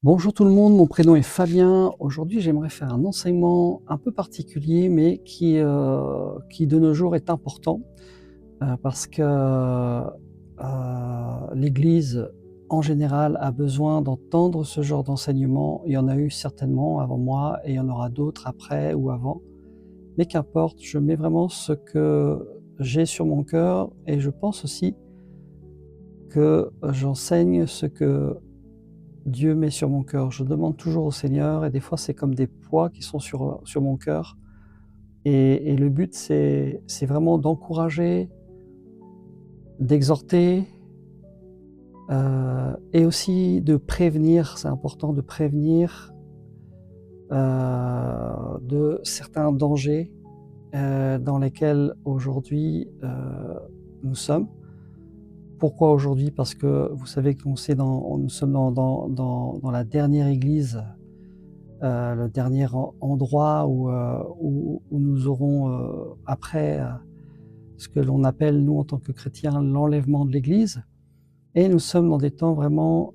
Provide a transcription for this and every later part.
Bonjour tout le monde, mon prénom est Fabien. Aujourd'hui, j'aimerais faire un enseignement un peu particulier, mais qui de nos jours est important, parce que, l'Église, en général, a besoin d'entendre ce genre d'enseignement. Il y en a eu certainement avant moi et il y en aura d'autres après ou avant. Mais qu'importe, je mets vraiment ce que j'ai sur mon cœur et je pense aussi que j'enseigne ce que Dieu met sur mon cœur. Je demande toujours au Seigneur et des fois c'est comme des poids qui sont sur mon cœur et le but c'est vraiment d'encourager, d'exhorter, et aussi de prévenir. C'est important de prévenir, de certains dangers, dans lesquels aujourd'hui, nous sommes. Pourquoi aujourd'hui? Parce que vous savez que nous sommes dans la dernière église, le dernier endroit où nous aurons, après, ce que l'on appelle, nous, en tant que chrétiens, l'enlèvement de l'Église. Et nous sommes dans des temps vraiment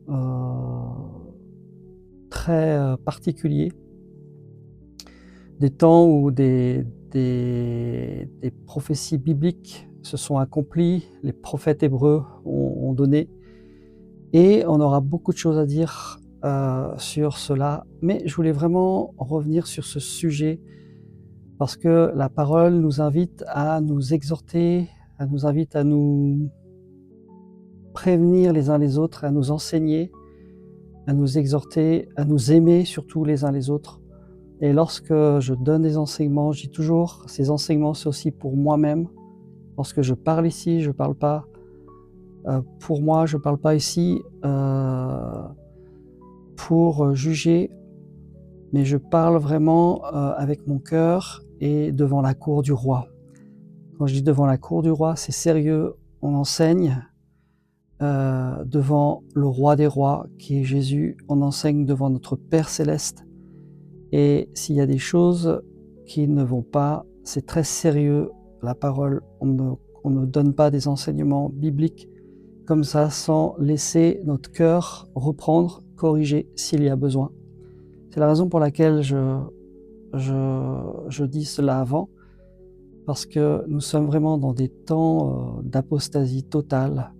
très particuliers, des temps où des prophéties bibliques se sont accomplies, les prophètes hébreux ont donné, et on aura beaucoup de choses à dire sur cela. Mais je voulais vraiment revenir sur ce sujet parce que la parole nous invite à nous exhorter, elle nous invite à nous prévenir les uns les autres, à nous enseigner, à nous exhorter, à nous aimer surtout les uns les autres. Et lorsque je donne des enseignements, je dis toujours, ces enseignements c'est aussi pour moi-même. Lorsque je parle ici, je ne parle pas pour moi, je ne parle pas ici pour juger, mais je parle vraiment avec mon cœur et devant la cour du roi. Quand je dis devant la cour du roi, c'est sérieux, on enseigne devant le roi des rois, qui est Jésus, on enseigne devant notre Père céleste. Et s'il y a des choses qui ne vont pas, c'est très sérieux, la parole, on ne donne pas des enseignements bibliques comme ça, sans laisser notre cœur reprendre, corriger s'il y a besoin. C'est la raison pour laquelle je dis cela avant, parce que nous sommes vraiment dans des temps d'apostasie totale.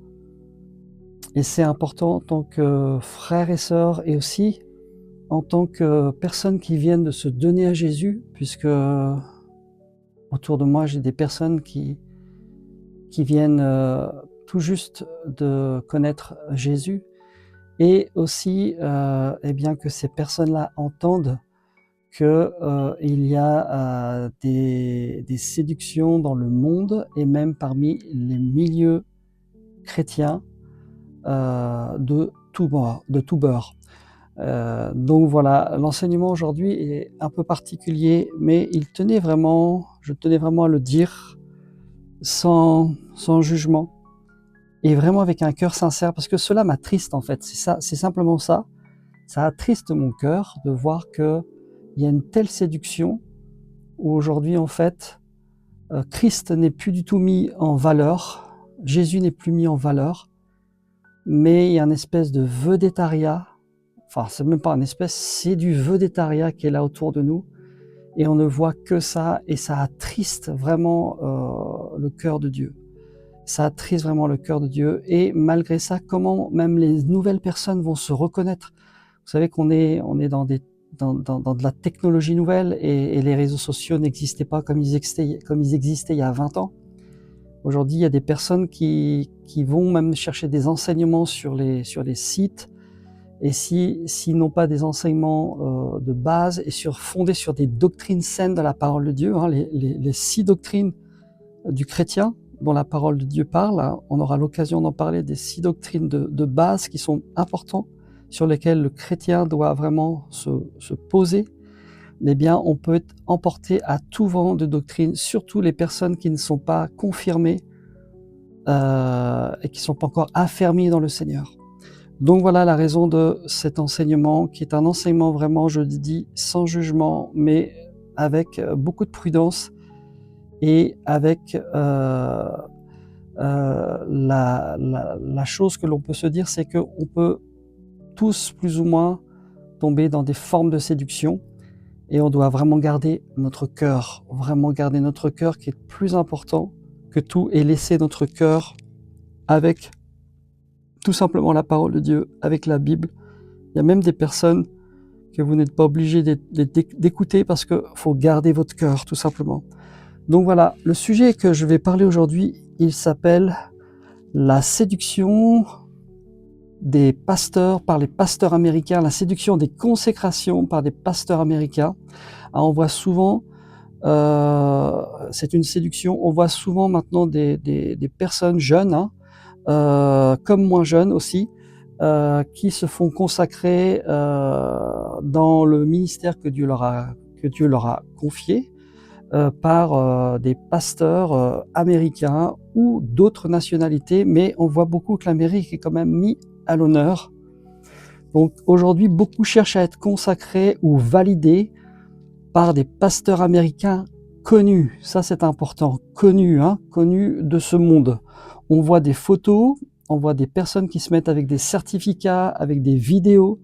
Et c'est important en tant que frères et sœurs et aussi en tant que personnes qui viennent de se donner à Jésus, puisque autour de moi j'ai des personnes qui viennent tout juste de connaître Jésus, et aussi eh bien que ces personnes-là entendent que il y a des séductions dans le monde et même parmi les milieux chrétiens de tout bord. Donc voilà, l'enseignement aujourd'hui est un peu particulier, mais je tenais vraiment à le dire sans jugement et vraiment avec un cœur sincère, parce que cela m'attriste en fait, c'est ça, c'est simplement ça. Ça attriste mon cœur de voir qu'il y a une telle séduction où aujourd'hui en fait, Christ n'est plus du tout mis en valeur, Jésus n'est plus mis en valeur, mais il y a une espèce de vedettariat. Enfin, c'est même pas une espèce, c'est du vedettariat qui est là autour de nous, et on ne voit que ça, et ça attriste vraiment le cœur de Dieu. Ça attriste vraiment le cœur de Dieu, et malgré ça, comment même les nouvelles personnes vont se reconnaître. Vous savez qu'on est dans de la technologie nouvelle, et les réseaux sociaux n'existaient pas comme ils existaient il y a 20 ans. Aujourd'hui, il y a des personnes qui vont même chercher des enseignements sur les sites, et s'ils n'ont pas des enseignements de base et fondés sur des doctrines saines de la parole de Dieu, hein, les 6 doctrines du chrétien dont la parole de Dieu parle, hein, on aura l'occasion d'en parler, des 6 doctrines de base qui sont importantes, sur lesquelles le chrétien doit vraiment se poser. Eh bien, on peut être emporté à tout vent de doctrine, surtout les personnes qui ne sont pas confirmées et qui ne sont pas encore affermies dans le Seigneur. Donc voilà la raison de cet enseignement, qui est un enseignement vraiment, je dis, sans jugement, mais avec beaucoup de prudence, et avec la chose que l'on peut se dire, c'est qu'on peut tous plus ou moins tomber dans des formes de séduction et on doit vraiment garder notre cœur qui est plus important que tout et laisser notre cœur avec tout simplement la parole de Dieu, avec la Bible. Il y a même des personnes que vous n'êtes pas obligé d'écouter parce qu'il faut garder votre cœur tout simplement. Donc voilà, le sujet que je vais parler aujourd'hui, il s'appelle la séduction des pasteurs par les pasteurs américains, la séduction des consécrations par des pasteurs américains. Alors on voit souvent, c'est une séduction, on voit souvent maintenant des personnes jeunes, comme moins jeunes aussi, qui se font consacrer dans le ministère que Dieu leur a confié, par des pasteurs américains ou d'autres nationalités, mais on voit beaucoup que l'Amérique est quand même mis à l'honneur. Donc aujourd'hui, beaucoup cherchent à être consacrés ou validés par des pasteurs américains connus. Ça, c'est important, connus de ce monde. On voit des photos, on voit des personnes qui se mettent avec des certificats, avec des vidéos,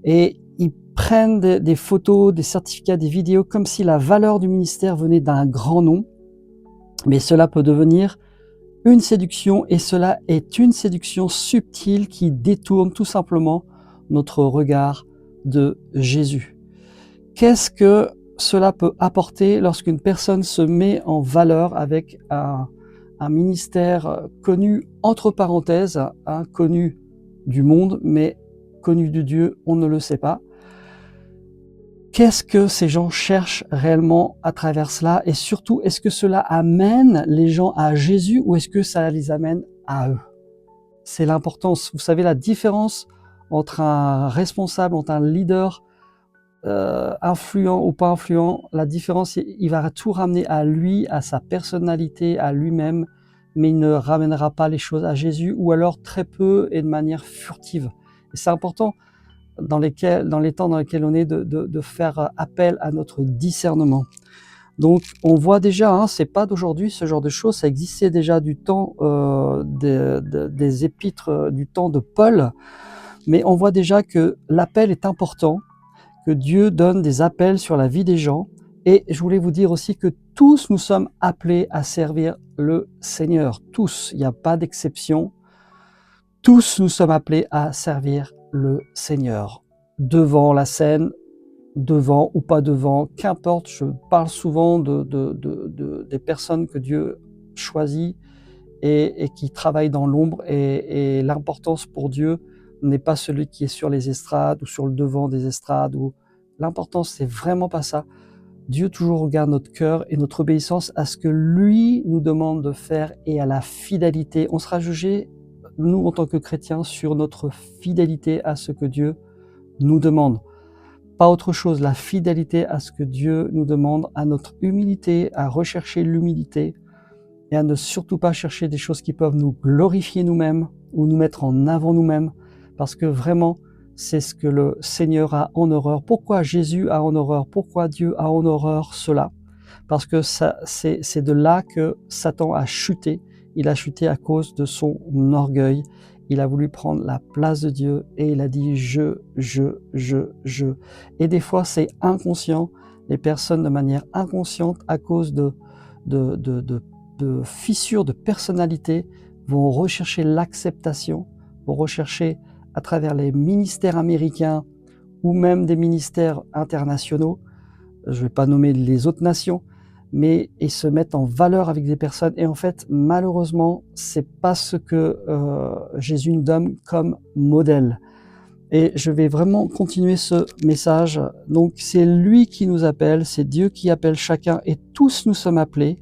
et ils prennent des photos, des certificats, des vidéos, comme si la valeur du ministère venait d'un grand nom. Mais cela peut devenir une séduction, et cela est une séduction subtile qui détourne tout simplement notre regard de Jésus. Qu'est-ce que cela peut apporter lorsqu'une personne se met en valeur avec un ministère connu, entre parenthèses, connu du monde, mais connu de Dieu, on ne le sait pas. Qu'est-ce que ces gens cherchent réellement à travers cela? Et surtout, est-ce que cela amène les gens à Jésus ou est-ce que ça les amène à eux? C'est l'importance. Vous savez, la différence entre un responsable, entre un leader influent ou pas influent, la différence, il va tout ramener à lui, à sa personnalité, à lui-même, mais il ne ramènera pas les choses à Jésus, ou alors très peu et de manière furtive. Et c'est important dans les temps dans lesquels on est de faire appel à notre discernement. Donc on voit déjà, c'est pas d'aujourd'hui ce genre de choses, ça existait déjà du temps des épîtres, du temps de Paul, mais on voit déjà que l'appel est important, que Dieu donne des appels sur la vie des gens. Et je voulais vous dire aussi que tous nous sommes appelés à servir le Seigneur. Tous, il n'y a pas d'exception. Tous nous sommes appelés à servir le Seigneur. Devant la scène, devant ou pas devant, qu'importe, je parle souvent des personnes que Dieu choisit et qui travaillent dans l'ombre. Et l'importance pour Dieu n'est pas celui qui est sur les estrades ou sur le devant des estrades. L'importance, c'est vraiment pas ça. Dieu toujours regarde notre cœur et notre obéissance à ce que lui nous demande de faire et à la fidélité. On sera jugé, nous en tant que chrétiens, sur notre fidélité à ce que Dieu nous demande. Pas autre chose, la fidélité à ce que Dieu nous demande, à notre humilité, à rechercher l'humilité et à ne surtout pas chercher des choses qui peuvent nous glorifier nous-mêmes ou nous mettre en avant nous-mêmes, parce que vraiment, c'est ce que le Seigneur a en horreur. Pourquoi Jésus a en horreur? Pourquoi Dieu a en horreur cela? Parce que c'est de là que Satan a chuté. Il a chuté à cause de son orgueil. Il a voulu prendre la place de Dieu et il a dit je. Et des fois, c'est inconscient. Les personnes, de manière inconsciente, à cause de fissures de personnalité, vont rechercher l'acceptation, vont rechercher à travers les ministères américains ou même des ministères internationaux, je ne vais pas nommer les autres nations, mais ils se mettent en valeur avec des personnes. Et en fait, malheureusement, c'est pas ce que Jésus nous donne comme modèle. Et je vais vraiment continuer ce message. Donc, c'est lui qui nous appelle, c'est Dieu qui appelle chacun, et tous nous sommes appelés.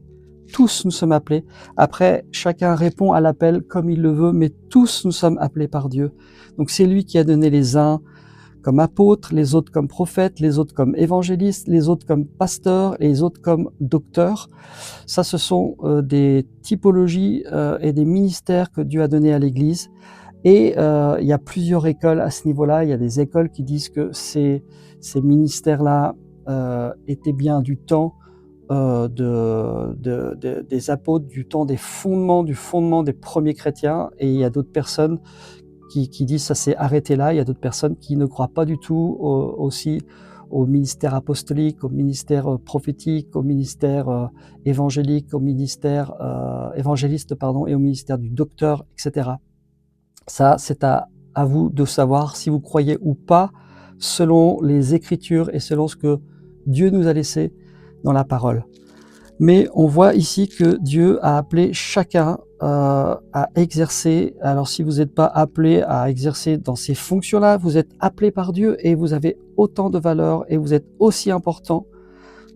Tous nous sommes appelés. Après, chacun répond à l'appel comme il le veut, mais tous nous sommes appelés par Dieu. Donc c'est lui qui a donné les uns comme apôtres, les autres comme prophètes, les autres comme évangélistes, les autres comme pasteurs et les autres comme docteurs. Ça, ce sont des typologies et des ministères que Dieu a donnés à l'Église. Et il y a plusieurs écoles à ce niveau-là. Il y a des écoles qui disent que ces ministères-là étaient bien du temps des apôtres, du temps du fondement des premiers chrétiens. Et il y a d'autres personnes qui disent ça s'est arrêté là. Il y a d'autres personnes qui ne croient pas du tout aussi au ministère apostolique, au ministère prophétique, au ministère évangélique, au ministère évangéliste pardon, et au ministère du docteur, etc. Ça, c'est à vous de savoir si vous croyez ou pas selon les Écritures et selon ce que Dieu nous a laissé dans la parole. Mais on voit ici que Dieu a appelé chacun à exercer. Alors si vous n'êtes pas appelé à exercer dans ces fonctions-là, vous êtes appelé par Dieu et vous avez autant de valeur et vous êtes aussi important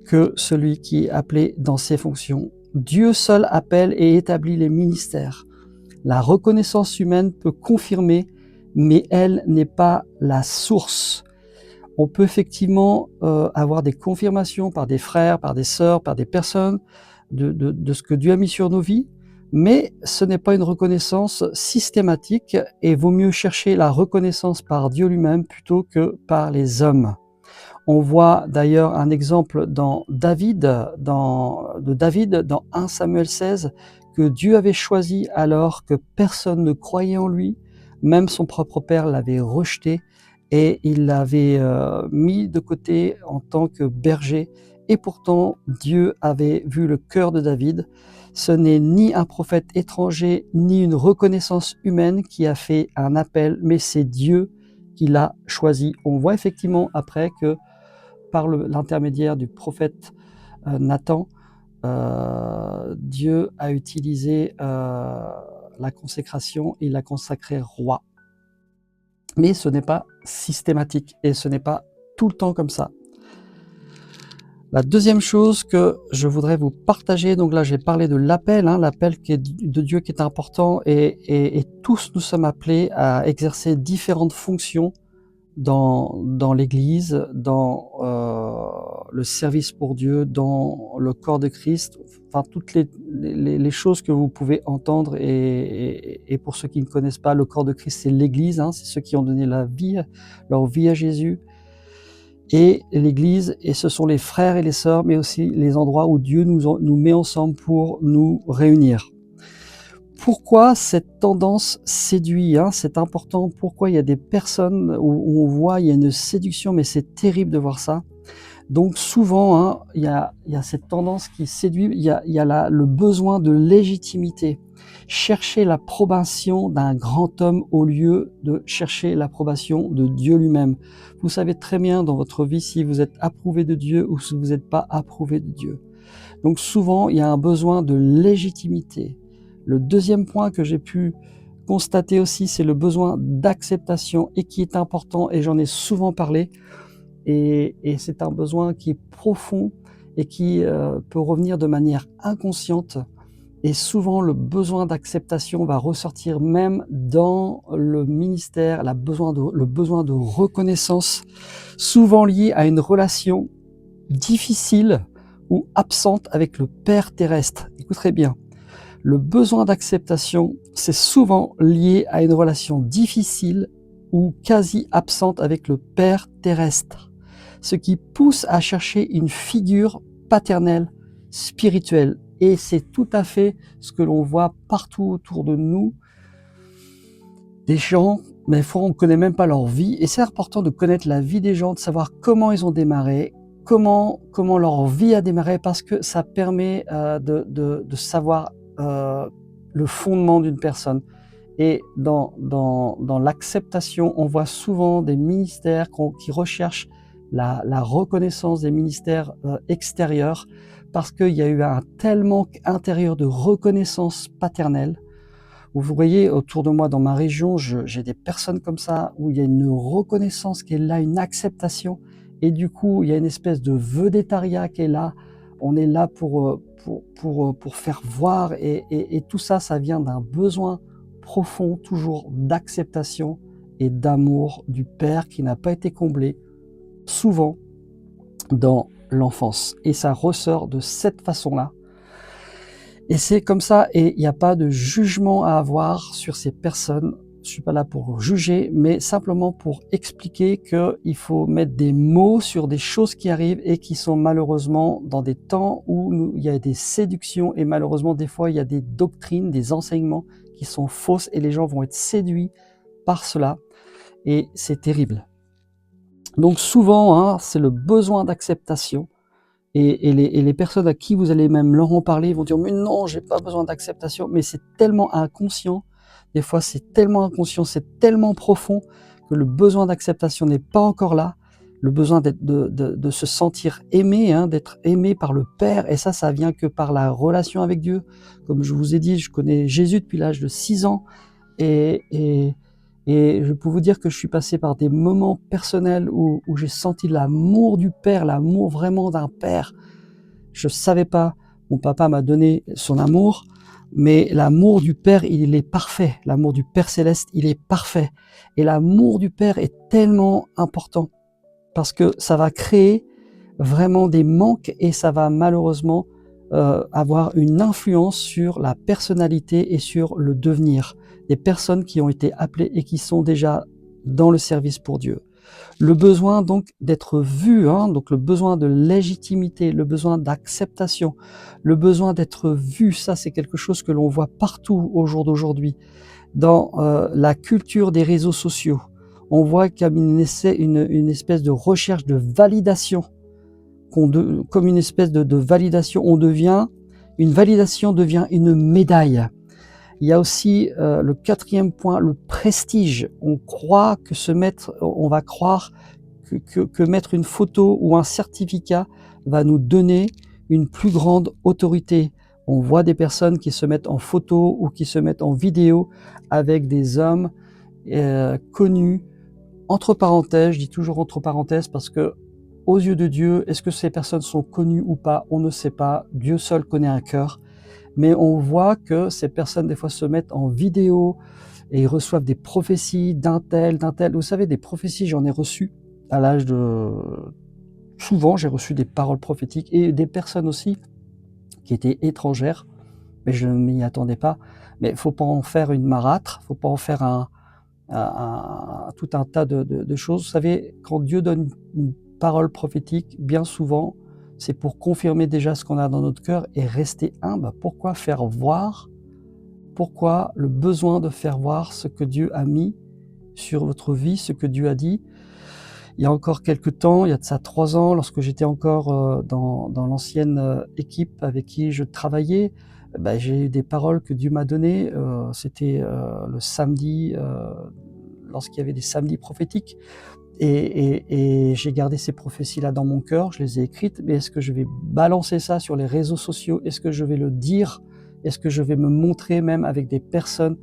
que celui qui est appelé dans ces fonctions. Dieu seul appelle et établit les ministères. La reconnaissance humaine peut confirmer, mais elle n'est pas la source. On peut effectivement avoir des confirmations par des frères, par des sœurs, par des personnes de ce que Dieu a mis sur nos vies, mais ce n'est pas une reconnaissance systématique et vaut mieux chercher la reconnaissance par Dieu lui-même plutôt que par les hommes. On voit d'ailleurs un exemple dans David, dans 1 Samuel 16, que Dieu avait choisi alors que personne ne croyait en lui, même son propre père l'avait rejeté et il l'avait mis de côté en tant que berger. Et pourtant, Dieu avait vu le cœur de David. Ce n'est ni un prophète étranger, ni une reconnaissance humaine qui a fait un appel, mais c'est Dieu qui l'a choisi. On voit effectivement après que par l'intermédiaire du prophète Nathan, Dieu a utilisé la consécration, il l'a consacré roi. Mais ce n'est pas systématique et ce n'est pas tout le temps comme ça. La deuxième chose que je voudrais vous partager, donc là j'ai parlé de l'appel, l'appel de Dieu qui est important et tous nous sommes appelés à exercer différentes fonctions dans l'Église, dans le service pour Dieu, dans le corps de Christ, enfin toutes les choses que vous pouvez entendre et pour ceux qui ne connaissent pas, le corps de Christ c'est l'Église, c'est ceux qui ont donné leur vie à Jésus et l'Église, et ce sont les frères et les sœurs, mais aussi les endroits où Dieu nous met ensemble pour nous réunir. Pourquoi cette tendance séduit, c'est important, pourquoi il y a des personnes où on voit il y a une séduction, mais c'est terrible de voir ça. Donc souvent, il y a cette tendance qui séduit, il y a le besoin de légitimité. Chercher l'approbation d'un grand homme au lieu de chercher l'approbation de Dieu lui-même. Vous savez très bien dans votre vie si vous êtes approuvé de Dieu ou si vous n'êtes pas approuvé de Dieu. Donc souvent, il y a un besoin de légitimité. Le deuxième point que j'ai pu constater aussi, c'est le besoin d'acceptation et qui est important, et j'en ai souvent parlé, et c'est un besoin qui est profond et qui peut revenir de manière inconsciente. Et souvent, le besoin d'acceptation va ressortir même dans le ministère, le besoin de reconnaissance, souvent lié à une relation difficile ou absente avec le Père terrestre. Écoutez bien, le besoin d'acceptation, c'est souvent lié à une relation difficile ou quasi absente avec le Père terrestre, ce qui pousse à chercher une figure paternelle, spirituelle. Et c'est tout à fait ce que l'on voit partout autour de nous. Des gens, mais des fois on ne connaît même pas leur vie, et c'est important de connaître la vie des gens, de savoir comment ils ont démarré, comment leur vie a démarré, parce que ça permet de savoir le fondement d'une personne. Et dans l'acceptation, on voit souvent des ministères qui recherchent la reconnaissance des ministères extérieurs, parce qu'il y a eu un tel manque intérieur de reconnaissance paternelle. Vous voyez autour de moi dans ma région, j'ai des personnes comme ça, où il y a une reconnaissance qui est là, une acceptation, et du coup il y a une espèce de vedettariat qui est là. On est là pour faire voir, et tout ça, ça vient d'un besoin profond, toujours d'acceptation et d'amour du Père qui n'a pas été comblé, souvent dans l'enfance. Et ça ressort de cette façon-là. Et c'est comme ça, et il n'y a pas de jugement à avoir sur ces personnes. Je ne suis pas là pour juger, mais simplement pour expliquer qu'il faut mettre des mots sur des choses qui arrivent et qui sont malheureusement dans des temps où il y a des séductions, et malheureusement des fois il y a des doctrines, des enseignements qui sont fausses, et les gens vont être séduits par cela et c'est terrible. Donc souvent, hein, c'est le besoin d'acceptation et les personnes à qui vous allez même leur en parler vont dire: «Mais non, j'ai pas besoin d'acceptation», mais c'est tellement inconscient, des fois c'est tellement inconscient, c'est tellement profond que le besoin d'acceptation n'est pas encore là. Le besoin de se sentir aimé, hein, d'être aimé par le Père et ça vient que par la relation avec Dieu. Comme je vous ai dit, je connais Jésus depuis l'âge de 6 ans et et et je peux vous dire que je suis passé par des moments personnels où j'ai senti l'amour du Père, l'amour vraiment d'un Père. Je savais pas, mon papa m'a donné son amour, mais l'amour du Père, il est parfait. L'amour du Père céleste, il est parfait. Et l'amour du Père est tellement important parce que ça va créer vraiment des manques et ça va malheureusement avoir une influence sur la personnalité et sur le devenir des personnes qui ont été appelées et qui sont déjà dans le service pour Dieu. Le besoin donc d'être vu, hein, donc le besoin de légitimité, le besoin d'acceptation, le besoin d'être vu, ça c'est quelque chose que l'on voit partout au jour d'aujourd'hui. Dans la culture des réseaux sociaux, on voit qu'il y a une espèce de recherche de validation, comme une espèce de validation, une validation devient une médaille. Il y a aussi le quatrième point, le prestige. On va croire que mettre une photo ou un certificat va nous donner une plus grande autorité. On voit des personnes qui se mettent en photo ou qui se mettent en vidéo avec des hommes connus, entre parenthèses, je dis toujours entre parenthèses parce que aux yeux de Dieu, est-ce que ces personnes sont connues ou pas? On ne sait pas. Dieu seul connaît un cœur. Mais on voit que ces personnes, des fois, se mettent en vidéo et ils reçoivent des prophéties d'un tel, d'un tel. Vous savez, des prophéties, j'en ai reçu à l'âge de... Souvent, j'ai reçu des paroles prophétiques et des personnes aussi qui étaient étrangères, mais je ne m'y attendais pas. Mais il ne faut pas en faire une marâtre, il ne faut pas en faire tout un tas de choses. Vous savez, quand Dieu donne une parole prophétique, bien souvent, c'est pour confirmer déjà ce qu'on a dans notre cœur et rester humble. Pourquoi faire voir? Pourquoi le besoin de faire voir ce que Dieu a mis sur votre vie, ce que Dieu a dit? Il y a encore quelque temps, il y a de ça 3 ans, lorsque j'étais encore dans l'ancienne équipe avec qui je travaillais, j'ai eu des paroles que Dieu m'a données. C'était le samedi, lorsqu'il y avait des samedis prophétiques. Et j'ai gardé ces prophéties-là dans mon cœur, je les ai écrites, mais est-ce que je vais balancer ça sur les réseaux sociaux? Est-ce que je vais le dire? Est-ce que je vais me montrer même avec des personnes?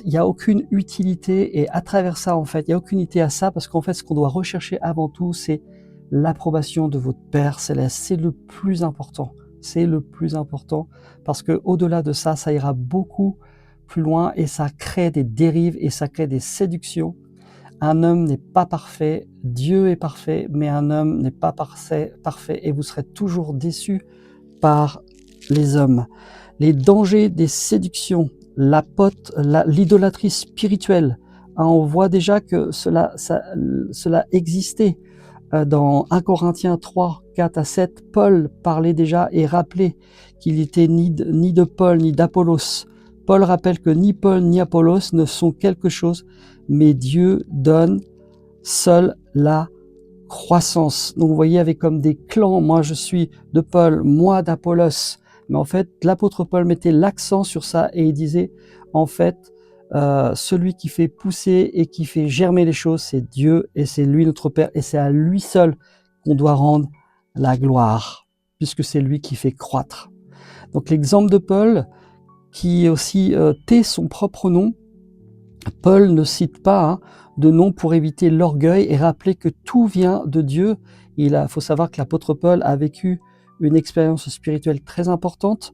Il n'y a aucune utilité et à travers ça, en fait, il n'y a aucune utilité à ça parce qu'en fait, ce qu'on doit rechercher avant tout, c'est l'approbation de votre Père céleste. C'est le plus important. C'est le plus important parce que au-delà de ça, ça ira beaucoup plus loin et ça crée des dérives et ça crée des séductions. Un homme n'est pas parfait, Dieu est parfait, mais un homme n'est pas parfait et vous serez toujours déçus par les hommes. Les dangers des séductions, l'idolâtrie spirituelle, hein, on voit déjà que cela existait. Dans 1 Corinthiens 3, 4 à 7, Paul parlait déjà et rappelait qu'il n'était ni de Paul ni d'Apollos. Paul rappelle que ni Paul ni Apollos ne sont quelque chose, mais Dieu donne seul la croissance. Donc vous voyez, avec comme des clans, moi je suis de Paul, moi d'Apollos. Mais en fait, l'apôtre Paul mettait l'accent sur ça et il disait, en fait, celui qui fait pousser et qui fait germer les choses, c'est Dieu et c'est lui notre Père et c'est à lui seul qu'on doit rendre la gloire, puisque c'est lui qui fait croître. Donc l'exemple de Paul, qui aussi tait son propre nom, Paul ne cite pas de nom pour éviter l'orgueil et rappeler que tout vient de Dieu. Il faut savoir que l'apôtre Paul a vécu une expérience spirituelle très importante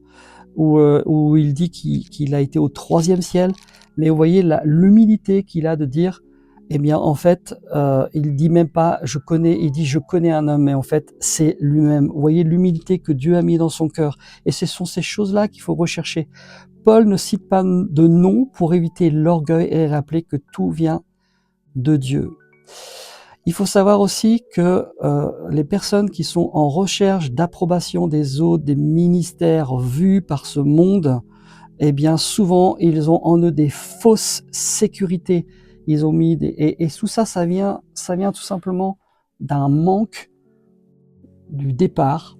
où il dit qu'il a été au 3e ciel. Mais vous voyez l'humilité qu'il a de dire, eh bien en fait, il dit même pas je connais, il dit je connais un homme, mais en fait c'est lui-même. Vous voyez l'humilité que Dieu a mis dans son cœur. Et ce sont ces choses-là qu'il faut rechercher. Paul ne cite pas de nom pour éviter l'orgueil et rappeler que tout vient de Dieu. Il faut savoir aussi que les personnes qui sont en recherche d'approbation des autres, des ministères vus par ce monde, eh bien souvent ils ont en eux des fausses sécurités. Ils ont mis et tout ça, ça vient tout simplement d'un manque du départ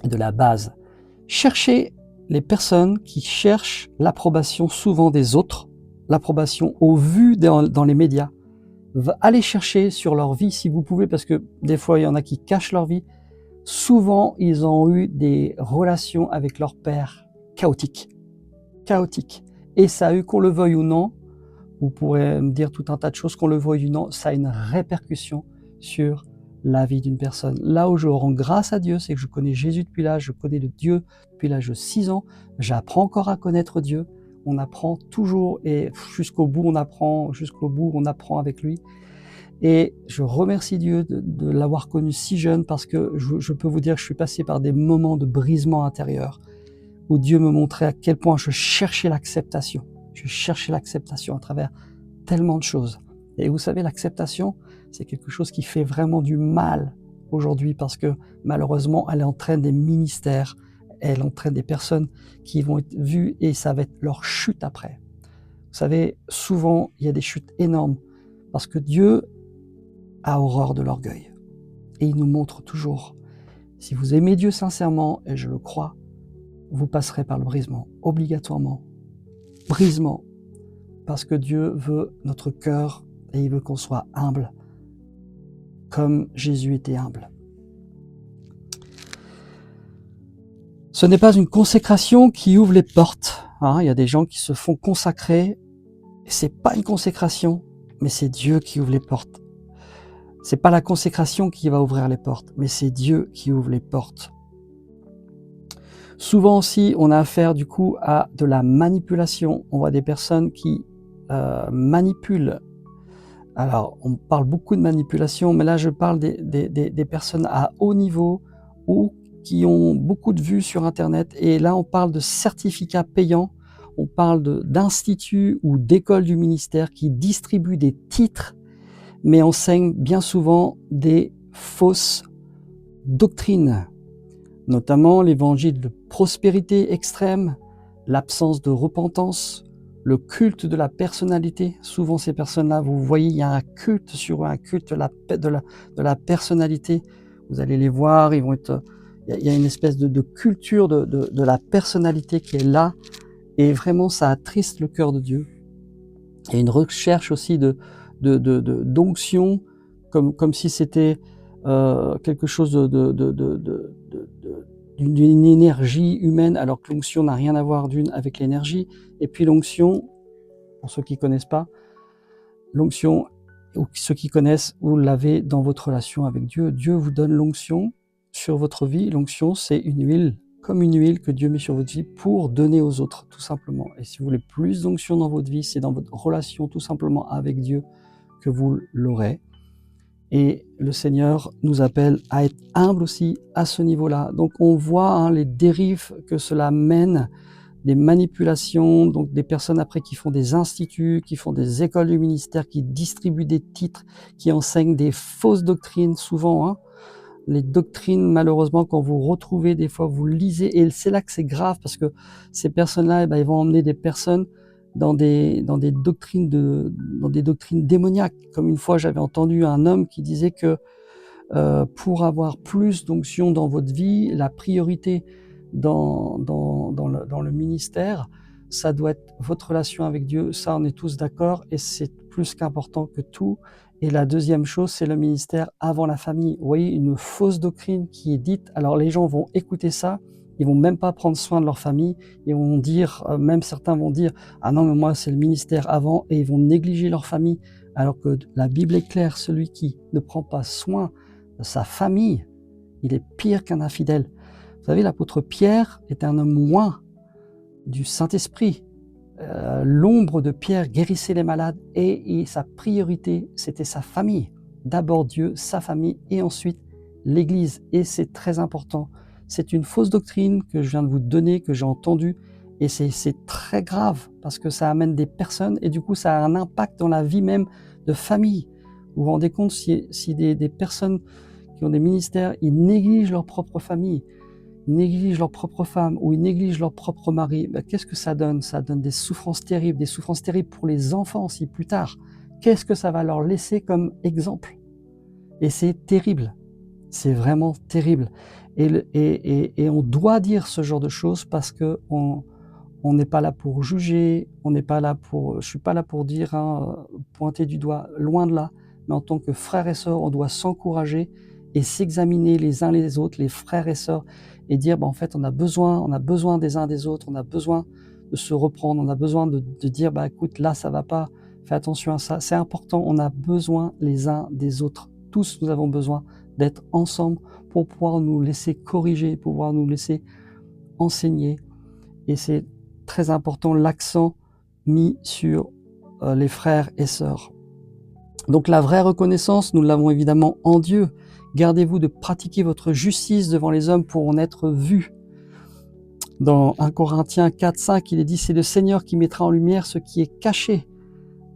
et de la base. Cherchez les personnes qui cherchent l'approbation souvent des autres, l'approbation au vu dans les médias. Allez chercher sur leur vie si vous pouvez, parce que des fois il y en a qui cachent leur vie. Souvent ils ont eu des relations avec leur père chaotiques. Et ça a eu, qu'on le veuille ou non, vous pourrez me dire tout un tas de choses, qu'on le veuille ou non, ça a une répercussion sur la vie d'une personne. Là où je rends grâce à Dieu, c'est que je connais Jésus depuis l'âge, je connais le Dieu depuis l'âge de 6 ans, j'apprends encore à connaître Dieu, on apprend toujours et jusqu'au bout on apprend avec lui. Et je remercie Dieu de l'avoir connu si jeune, parce que je peux vous dire que je suis passé par des moments de brisement intérieur où Dieu me montrait à quel point je cherchais l'acceptation. Je cherchais l'acceptation à travers tellement de choses. Et vous savez, l'acceptation, c'est quelque chose qui fait vraiment du mal aujourd'hui, parce que malheureusement, elle entraîne des ministères, elle entraîne des personnes qui vont être vues et ça va être leur chute après. Vous savez, souvent, il y a des chutes énormes parce que Dieu a horreur de l'orgueil. Et il nous montre toujours, si vous aimez Dieu sincèrement, et je le crois, vous passerez par le brisement, obligatoirement. Brisement, parce que Dieu veut notre cœur et il veut qu'on soit humble, comme Jésus était humble. Ce n'est pas une consécration qui ouvre les portes. Il y a des gens qui se font consacrer, et c'est pas une consécration, mais c'est Dieu qui ouvre les portes. C'est pas la consécration qui va ouvrir les portes, mais c'est Dieu qui ouvre les portes. Souvent aussi, on a affaire du coup à de la manipulation. On voit des personnes qui manipulent. Alors, on parle beaucoup de manipulation, mais là je parle des personnes à haut niveau ou qui ont beaucoup de vues sur Internet. Et là, on parle de certificats payants, on parle d'instituts ou d'écoles du ministère qui distribuent des titres, mais enseignent bien souvent des fausses doctrines, notamment l'évangile de prospérité extrême, l'absence de repentance, le culte de la personnalité. Souvent ces personnes-là, vous voyez, il y a un culte sur eux, un culte de la personnalité. Vous allez les voir, ils vont être, il y a une espèce de culture de la personnalité qui est là, et vraiment ça attriste le cœur de Dieu. Il y a une recherche aussi d'onction, comme si c'était quelque chose d'une énergie humaine, alors que l'onction n'a rien à voir avec l'énergie. Et puis l'onction, pour ceux qui ne connaissent pas, l'onction, ou ceux qui connaissent, vous l'avez dans votre relation avec Dieu. Dieu vous donne l'onction sur votre vie. L'onction, c'est une huile, comme une huile que Dieu met sur votre vie pour donner aux autres, tout simplement. Et si vous voulez plus d'onction dans votre vie, c'est dans votre relation tout simplement avec Dieu que vous l'aurez. Et le Seigneur nous appelle à être humbles aussi à ce niveau-là. Donc on voit les dérives que cela mène, des manipulations, donc des personnes après qui font des instituts, qui font des écoles du ministère, qui distribuent des titres, qui enseignent des fausses doctrines souvent. Les doctrines, malheureusement, quand vous retrouvez, des fois vous lisez, et c'est là que c'est grave, parce que ces personnes-là, ils vont emmener des personnes dans des doctrines démoniaques. Comme une fois, j'avais entendu un homme qui disait que pour avoir plus d'onction dans votre vie, la priorité dans le ministère, ça doit être votre relation avec Dieu. Ça, on est tous d'accord, et c'est plus qu'important que tout. Et la deuxième chose, c'est le ministère avant la famille. Vous voyez, une fausse doctrine qui est dite, alors les gens vont écouter ça, ils vont même pas prendre soin de leur famille, ils vont dire, même certains vont dire, ah non mais moi c'est le ministère avant, et ils vont négliger leur famille, alors que la Bible est claire, celui qui ne prend pas soin de sa famille, il est pire qu'un infidèle. Vous savez, l'apôtre Pierre est un homme loin du Saint-Esprit. L'ombre de Pierre guérissait les malades, et sa priorité, c'était sa famille. D'abord Dieu, sa famille, et ensuite l'Église. Et c'est très important. C'est une fausse doctrine que je viens de vous donner, que j'ai entendue, et c'est très grave, parce que ça amène des personnes, et du coup ça a un impact dans la vie même de famille. Vous vous rendez compte, si des personnes qui ont des ministères, ils négligent leur propre famille, ils négligent leur propre femme ou ils négligent leur propre mari, ben, qu'est-ce que ça donne? Ça donne des souffrances terribles pour les enfants aussi plus tard. Qu'est-ce que ça va leur laisser comme exemple? Et c'est terrible, c'est vraiment terrible. Et on doit dire ce genre de choses parce qu'on n'est pas là pour juger, on n'est pas là pour, je suis pas là pour dire, hein, pointer du doigt, loin de là. Mais en tant que frères et sœurs, on doit s'encourager et s'examiner les uns les autres, les frères et sœurs, et dire, en fait, on a besoin des uns des autres, on a besoin de se reprendre, on a besoin de dire, écoute, là, ça va pas, fais attention à ça. C'est important, on a besoin les uns des autres. Tous, nous avons besoin d'être ensemble pour pouvoir nous laisser corriger, pour pouvoir nous laisser enseigner. Et c'est très important, l'accent mis sur les frères et sœurs. Donc la vraie reconnaissance, nous l'avons évidemment en Dieu. Gardez-vous de pratiquer votre justice devant les hommes pour en être vus. Dans 1 Corinthiens 4, 5, il est dit, c'est le Seigneur qui mettra en lumière ce qui est caché.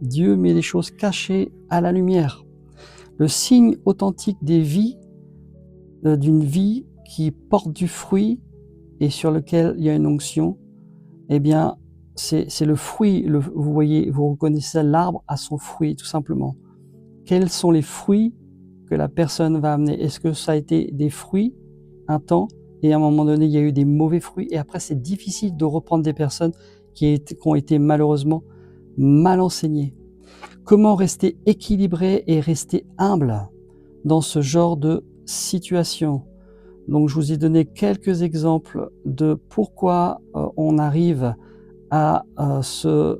Dieu met les choses cachées à la lumière. Le signe authentique des vies, d'une vie qui porte du fruit et sur lequel il y a une onction, eh bien, c'est le fruit. Vous voyez, vous reconnaissez l'arbre à son fruit, tout simplement. Quels sont les fruits que la personne va amener? Est-ce que ça a été des fruits un temps et à un moment donné, il y a eu des mauvais fruits et après, c'est difficile de reprendre des personnes qui ont été malheureusement mal enseignées. Comment rester équilibré et rester humble dans ce genre de situation? Donc, je vous ai donné quelques exemples de pourquoi on arrive à ce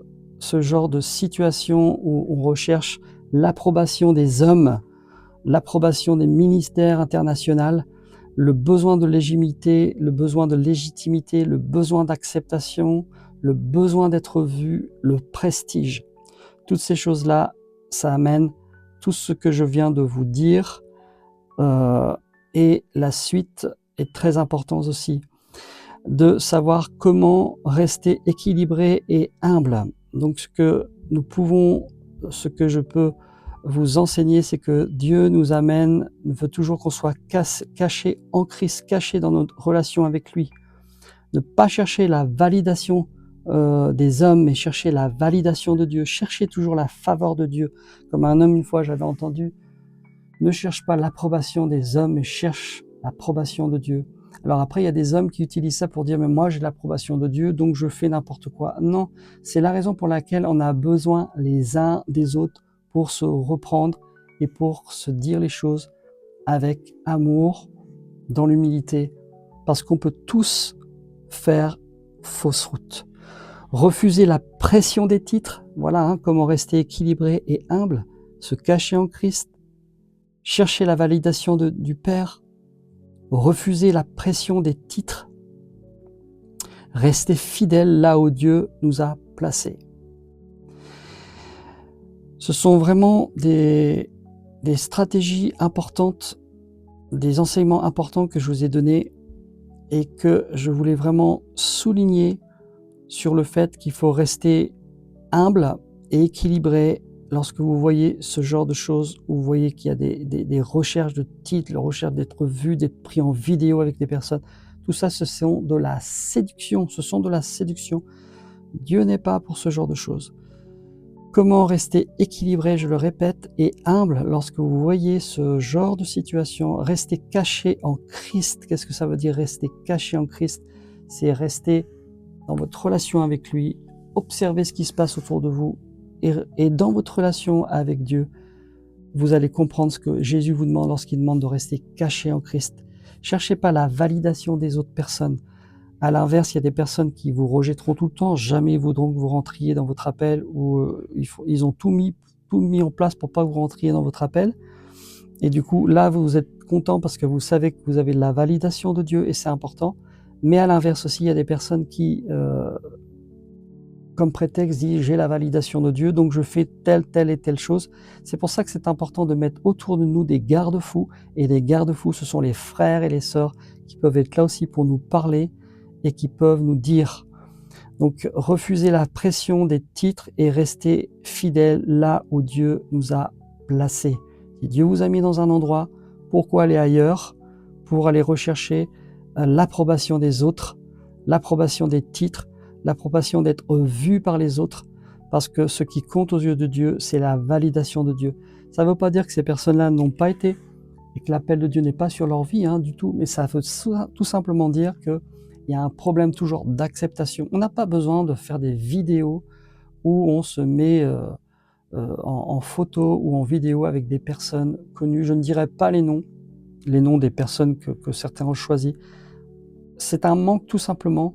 genre de situation où on recherche l'approbation des hommes, l'approbation des ministères internationaux, le besoin de légitimité, le besoin d'acceptation, le besoin d'être vu, le prestige. Toutes ces choses-là, ça amène tout ce que je viens de vous dire, et la suite est très importante aussi, de savoir comment rester équilibré et humble. Donc ce que je peux vous enseigner, c'est que Dieu nous veut toujours qu'on soit caché en Christ, caché dans notre relation avec lui. Ne pas chercher la validation des hommes, mais chercher la validation de Dieu. Chercher toujours la faveur de Dieu. Comme un homme, une fois, j'avais entendu, ne cherche pas l'approbation des hommes, mais cherche l'approbation de Dieu. Alors après, il y a des hommes qui utilisent ça pour dire, mais moi j'ai l'approbation de Dieu, donc je fais n'importe quoi. Non, c'est la raison pour laquelle on a besoin les uns des autres pour se reprendre et pour se dire les choses avec amour, dans l'humilité, parce qu'on peut tous faire fausse route. Refuser la pression des titres, voilà, comment rester équilibré et humble, se cacher en Christ, chercher la validation du Père, refuser la pression des titres, rester fidèle là où Dieu nous a placés. Ce sont vraiment des stratégies importantes, des enseignements importants que je vous ai donnés et que je voulais vraiment souligner sur le fait qu'il faut rester humble et équilibré lorsque vous voyez ce genre de choses, où vous voyez qu'il y a des recherches de titres, la recherche d'être vu, d'être pris en vidéo avec des personnes. Tout ça, ce sont de la séduction. Dieu n'est pas pour ce genre de choses. Comment rester équilibré, je le répète, et humble lorsque vous voyez ce genre de situation? Rester caché en Christ. Qu'est-ce que ça veut dire rester caché en Christ? C'est rester dans votre relation avec lui, observer ce qui se passe autour de vous, et dans votre relation avec Dieu, vous allez comprendre ce que Jésus vous demande lorsqu'il demande de rester caché en Christ. Cherchez pas la validation des autres personnes. À l'inverse, il y a des personnes qui vous rejetteront tout le temps, jamais ils voudront que vous rentriez dans votre appel, ou ils ont tout mis en place pour pas que vous rentriez dans votre appel. Et du coup, là, vous êtes content parce que vous savez que vous avez la validation de Dieu et c'est important. Mais à l'inverse aussi, il y a des personnes qui, comme prétexte, disent j'ai la validation de Dieu, donc je fais telle et telle chose. C'est pour ça que c'est important de mettre autour de nous des garde-fous. Et les garde-fous, ce sont les frères et les sœurs qui peuvent être là aussi pour nous parler et qui peuvent nous dire. Donc, refuser la pression des titres et rester fidèle là où Dieu nous a placés. Si Dieu vous a mis dans un endroit, pourquoi aller ailleurs pour aller rechercher l'approbation des autres, l'approbation des titres, l'approbation d'être vu par les autres, parce que ce qui compte aux yeux de Dieu, c'est la validation de Dieu. Ça ne veut pas dire que ces personnes-là n'ont pas été et que l'appel de Dieu n'est pas sur leur vie, du tout, mais ça veut tout simplement dire qu'il y a un problème toujours d'acceptation. On n'a pas besoin de faire des vidéos où on se met en photo ou en vidéo avec des personnes connues. Je ne dirai pas les noms des personnes que certains ont choisis. C'est un manque tout simplement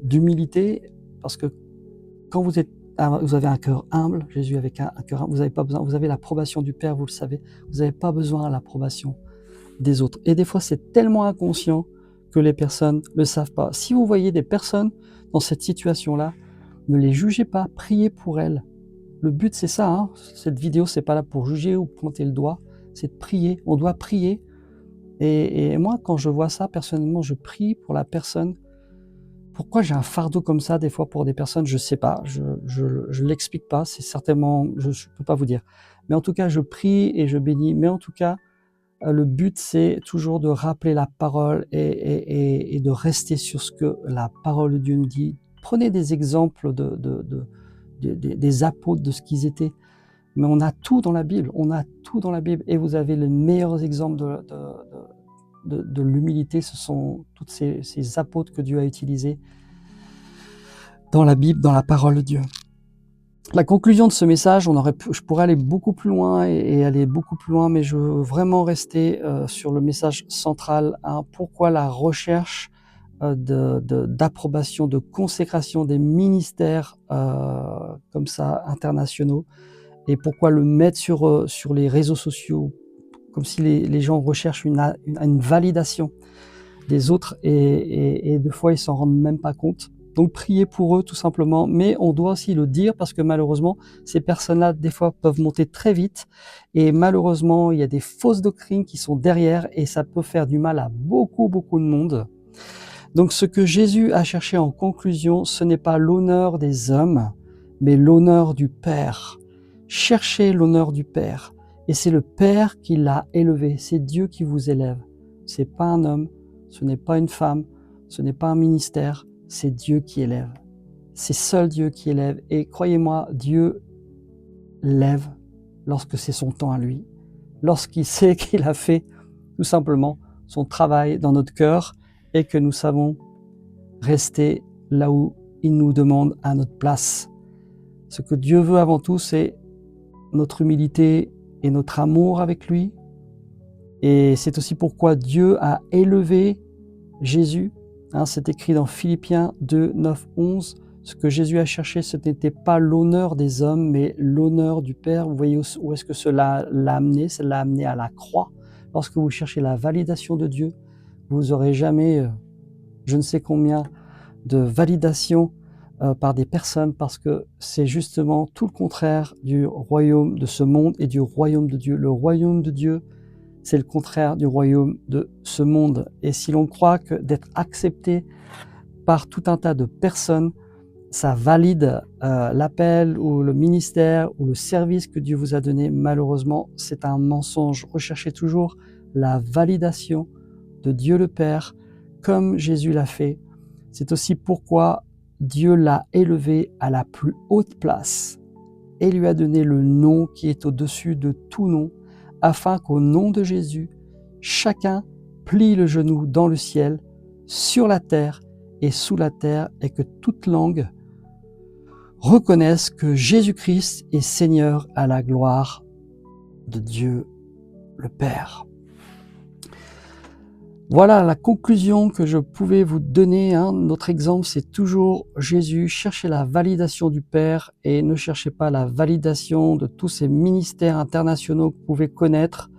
d'humilité, parce que quand vous avez un cœur humble, Jésus avec un cœur humble, vous n'avez pas besoin, vous avez l'approbation du Père, vous le savez, vous n'avez pas besoin de l'approbation des autres. Et des fois, c'est tellement inconscient que les personnes ne le savent pas. Si vous voyez des personnes dans cette situation-là, ne les jugez pas, priez pour elles. Le but, c'est ça, cette vidéo, c'est pas là pour juger ou pointer le doigt, c'est de prier. On doit prier. Et moi, quand je vois ça, personnellement, je prie pour la personne. Pourquoi j'ai un fardeau comme ça, des fois, pour des personnes, je ne sais pas, je l'explique pas, c'est certainement, je ne peux pas vous dire. Mais en tout cas, je prie et je bénis. Mais en tout cas, le but, c'est toujours de rappeler la parole et de rester sur ce que la parole de Dieu nous dit. Prenez des exemples des apôtres, de ce qu'ils étaient. Mais on a tout dans la Bible, et vous avez les meilleurs exemples de l'humilité. Ce sont tous ces apôtres que Dieu a utilisés dans la Bible, dans la parole de Dieu. La conclusion de ce message, je pourrais aller beaucoup plus loin et aller beaucoup plus loin, mais je veux vraiment rester sur le message central. Pourquoi la recherche d'approbation, de consécration des ministères comme ça, internationaux, et pourquoi le mettre sur les réseaux sociaux, comme si les gens recherchent une validation des autres, et des fois ils s'en rendent même pas compte. Donc priez pour eux tout simplement, mais on doit aussi le dire, parce que malheureusement ces personnes-là des fois peuvent monter très vite, et malheureusement il y a des fausses doctrines qui sont derrière, et ça peut faire du mal à beaucoup de monde. Donc ce que Jésus a cherché en conclusion, ce n'est pas l'honneur des hommes, mais l'honneur du Père. Cherchez l'honneur du Père, et c'est le Père qui l'a élevé, c'est Dieu qui vous élève. C'est pas un homme, ce n'est pas une femme, ce n'est pas un ministère, c'est Dieu qui élève. C'est seul Dieu qui élève, et croyez-moi, Dieu lève lorsque c'est son temps à lui, lorsqu'il sait qu'il a fait tout simplement son travail dans notre cœur, et que nous savons rester là où il nous demande à notre place. Ce que Dieu veut avant tout, c'est notre humilité et notre amour avec lui. Et c'est aussi pourquoi Dieu a élevé Jésus. C'est écrit dans Philippiens 2, 9, 11. Ce que Jésus a cherché, ce n'était pas l'honneur des hommes, mais l'honneur du Père. Vous voyez où est-ce que cela l'a amené? Ça l'a amené à la croix. Lorsque vous cherchez la validation de Dieu, vous n'aurez jamais je ne sais combien de validation par des personnes, parce que c'est justement tout le contraire du royaume de ce monde et du royaume de Dieu. Le royaume de Dieu, c'est le contraire du royaume de ce monde. Et si l'on croit que d'être accepté par tout un tas de personnes, ça valide l'appel ou le ministère ou le service que Dieu vous a donné, malheureusement, c'est un mensonge. Recherchez toujours la validation de Dieu le Père, comme Jésus l'a fait. C'est aussi pourquoi Dieu l'a élevé à la plus haute place et lui a donné le nom qui est au-dessus de tout nom, afin qu'au nom de Jésus, chacun plie le genou dans le ciel, sur la terre et sous la terre, et que toute langue reconnaisse que Jésus-Christ est Seigneur, à la gloire de Dieu le Père. Voilà la conclusion que je pouvais vous donner. Notre exemple, c'est toujours Jésus. Cherchez la validation du Père et ne cherchez pas la validation de tous ces ministères internationaux que vous pouvez connaître.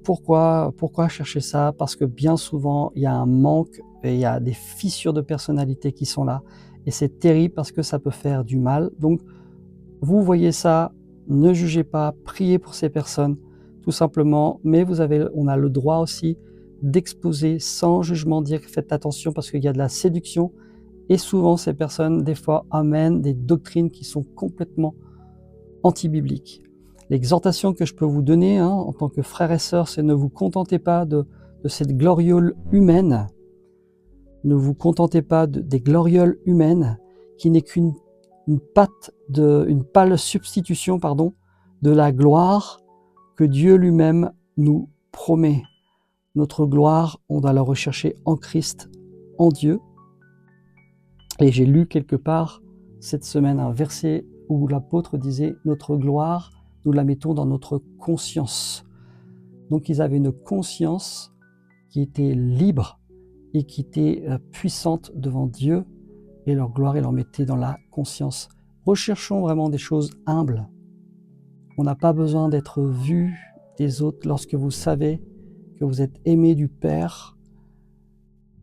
Pourquoi chercher ça? Parce que bien souvent, il y a un manque et il y a des fissures de personnalité qui sont là. Et c'est terrible, parce que ça peut faire du mal. Donc, vous voyez ça, ne jugez pas, priez pour ces personnes, tout simplement. Mais on a le droit aussi d'exposer sans jugement, dire faites attention, parce qu'il y a de la séduction. Et souvent, ces personnes, des fois, amènent des doctrines qui sont complètement anti-bibliques. L'exhortation que je peux vous donner en tant que frères et sœurs, c'est ne vous contentez pas de cette gloriole humaine, ne vous contentez pas des glorioles humaines qui n'est qu'une pâle substitution de la gloire que Dieu lui-même nous promet. Notre gloire, on doit la rechercher en Christ, en Dieu. Et j'ai lu quelque part cette semaine un verset où l'apôtre disait « Notre gloire, nous la mettons dans notre conscience ». Donc ils avaient une conscience qui était libre et qui était puissante devant Dieu, et leur gloire, ils leur mettaient dans la conscience. Recherchons vraiment des choses humbles. On n'a pas besoin d'être vu des autres lorsque vous savez que vous êtes aimé du Père.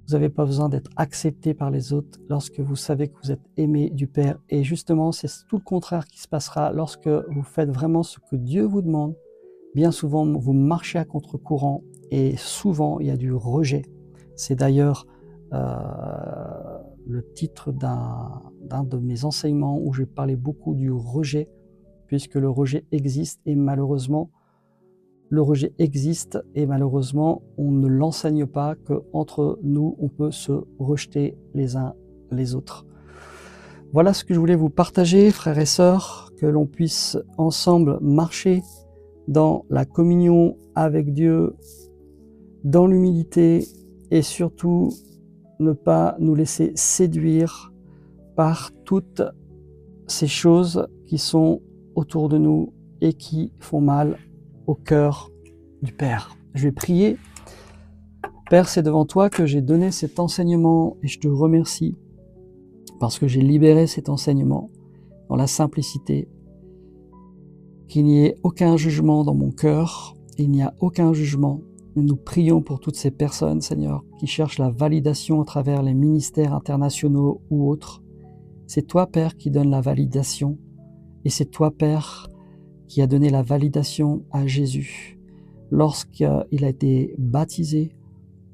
Vous n'avez pas besoin d'être accepté par les autres lorsque vous savez que vous êtes aimé du Père. Et justement, c'est tout le contraire qui se passera lorsque vous faites vraiment ce que Dieu vous demande. Bien souvent, vous marchez à contre-courant et souvent, il y a du rejet. C'est d'ailleurs le titre d'un de mes enseignements où j'ai parlé beaucoup du rejet, puisque le rejet existe et malheureusement, on ne l'enseigne pas qu'entre nous, on peut se rejeter les uns les autres. Voilà ce que je voulais vous partager, frères et sœurs, que l'on puisse ensemble marcher dans la communion avec Dieu, dans l'humilité et surtout ne pas nous laisser séduire par toutes ces choses qui sont autour de nous et qui font mal au cœur du Père. Je vais prier. Père, c'est devant toi que j'ai donné cet enseignement et je te remercie parce que j'ai libéré cet enseignement dans la simplicité, qu'il n'y ait aucun jugement dans mon cœur, il n'y a aucun jugement. Nous prions pour toutes ces personnes, Seigneur, qui cherchent la validation à travers les ministères internationaux ou autres. C'est toi, Père, qui donne la validation. Et c'est toi, Père, qui a donné la validation à Jésus. Lorsqu'il a été baptisé,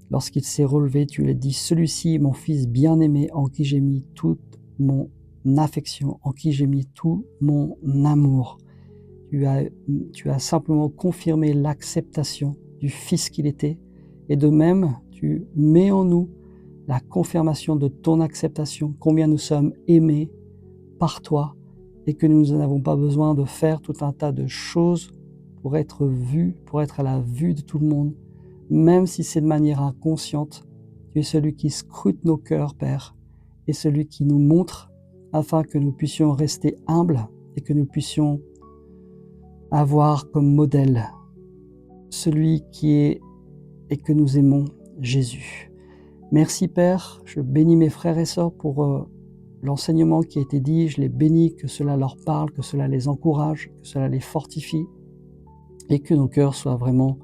lorsqu'il s'est relevé, tu lui as dit « Celui-ci, mon Fils bien-aimé, en qui j'ai mis toute mon affection, en qui j'ai mis tout mon amour. » Tu as simplement confirmé l'acceptation du Fils qu'il était, et de même, tu mets en nous la confirmation de ton acceptation, combien nous sommes aimés par toi, et que nous n'avons pas besoin de faire tout un tas de choses pour être vus, pour être à la vue de tout le monde, même si c'est de manière inconsciente. Tu es celui qui scrute nos cœurs, Père, et celui qui nous montre afin que nous puissions rester humbles et que nous puissions avoir comme modèle celui qui est et que nous aimons, Jésus. Merci Père, je bénis mes frères et sœurs pour l'enseignement qui a été dit, je les bénis, que cela leur parle, que cela les encourage, que cela les fortifie et que nos cœurs soient vraiment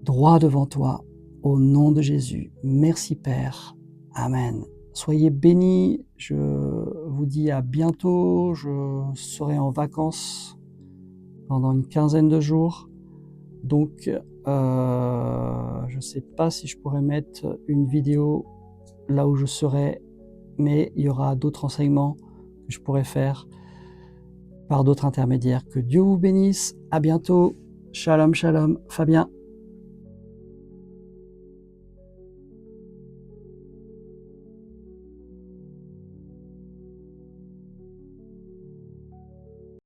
droits devant toi, au nom de Jésus. Merci Père, Amen. Soyez bénis, je vous dis à bientôt, je serai en vacances pendant une quinzaine de jours. Donc, je ne sais pas si je pourrais mettre une vidéo là où je serai, mais il y aura d'autres enseignements que je pourrais faire par d'autres intermédiaires. Que Dieu vous bénisse. À bientôt. Shalom, shalom. Fabien.